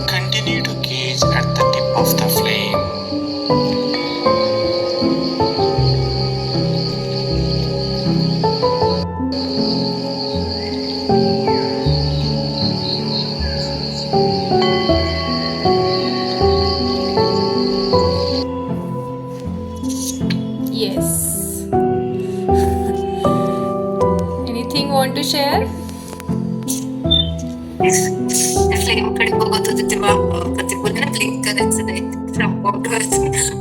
Continue to gaze at the tip of the flame. Yes. Anything want to share? Flame कडे बघत होते तेव्हा प्रतिपूर्ण blink करायचं नाही फ्रॉम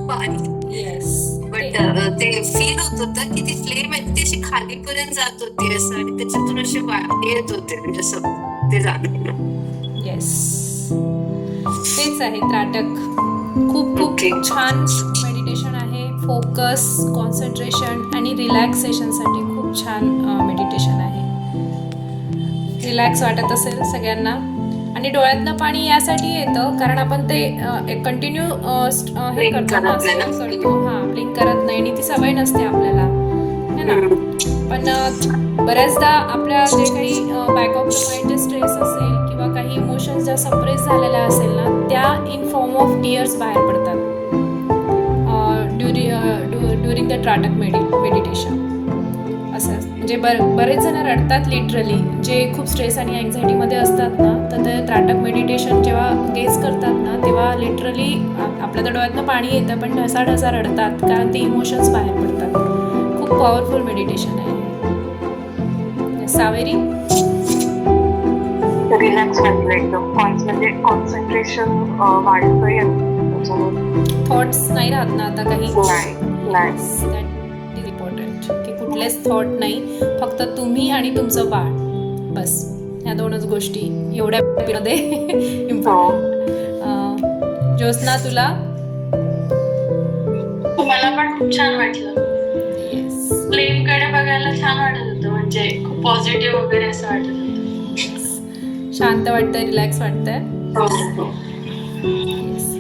पाणी. Yes. बट ते फील होत होतं की ती फ्लेम आहे ती अशी खालीपर्यंत जात होती असं आणि त्याच्यातून असे वारे येत होते म्हणजे असं ते जाणवलं. येस, तेच आहे त्राटक. खूप खूप Okay. छान मेडिटेशन आहे. फोकस, कॉन्सन्ट्रेशन आणि रिलॅक्सेशनसाठी खूप छान मेडिटेशन आहे. रिलॅक्स वाटत असेल सगळ्यांना. आणि डोळ्यातनं पाणी यासाठी येतं कारण आपण ते कंटिन्यू हे Blink करतो ना, करत नाही ना. करतो. हां, ब्लिंक करत नाही आणि ती सवय नसते आपल्याला, है ना. पण बऱ्याचदा आपल्या जे काही बॅक ऑफ द माइंड जे स्ट्रेस असेल किंवा काही इमोशन्स ज्या सप्रेस झालेल्या असेल ना, त्या इन फॉर्म ऑफ टीयर्स बाहेर पडतात ड्युरिंग द त्राटक मेडिटेशन. असं म्हणजे बरेच जण रडतात लिटरली, जे खूप स्ट्रेस आणि अँझायटीमध्ये असतात ना. तर ते त्राटक मेडिटेशन जेव्हा गेज करतात ना, तेव्हा लिटरली आपल्या तर डोळ्यातनं पाणी येतं पण ढसाढसा रडतात कारण ते इमोशन्स बाहेर पडतात. खूप पॉवरफुल मेडिटेशन आहे. सावेरी, रिलॅक्स वाटलं एकदम. म्हणजे कॉन्सन्ट्रेशन वाढतंय त्याच्यामुळे. थॉट्स नाही राहत ना आता काही. नाही. दॅट इज इम्पॉर्टंट की कुठलेच थॉट नाही, फक्त तुम्ही आणि तुमचं बाळ, बस ह्या दोनच गोष्टी एवढ्या मध्ये इम्पॉर्टंट. ज्योत्स्ना, तुला? मला पण खूप छान वाटलं. येस. फ्लेम कडे बघायला छान वाटत होतं, म्हणजे खूप पॉझिटिव्ह वगैरे असं वाटत होतं. शांत वाटतंय, रिलॅक्स वाटतंय. हो. येस.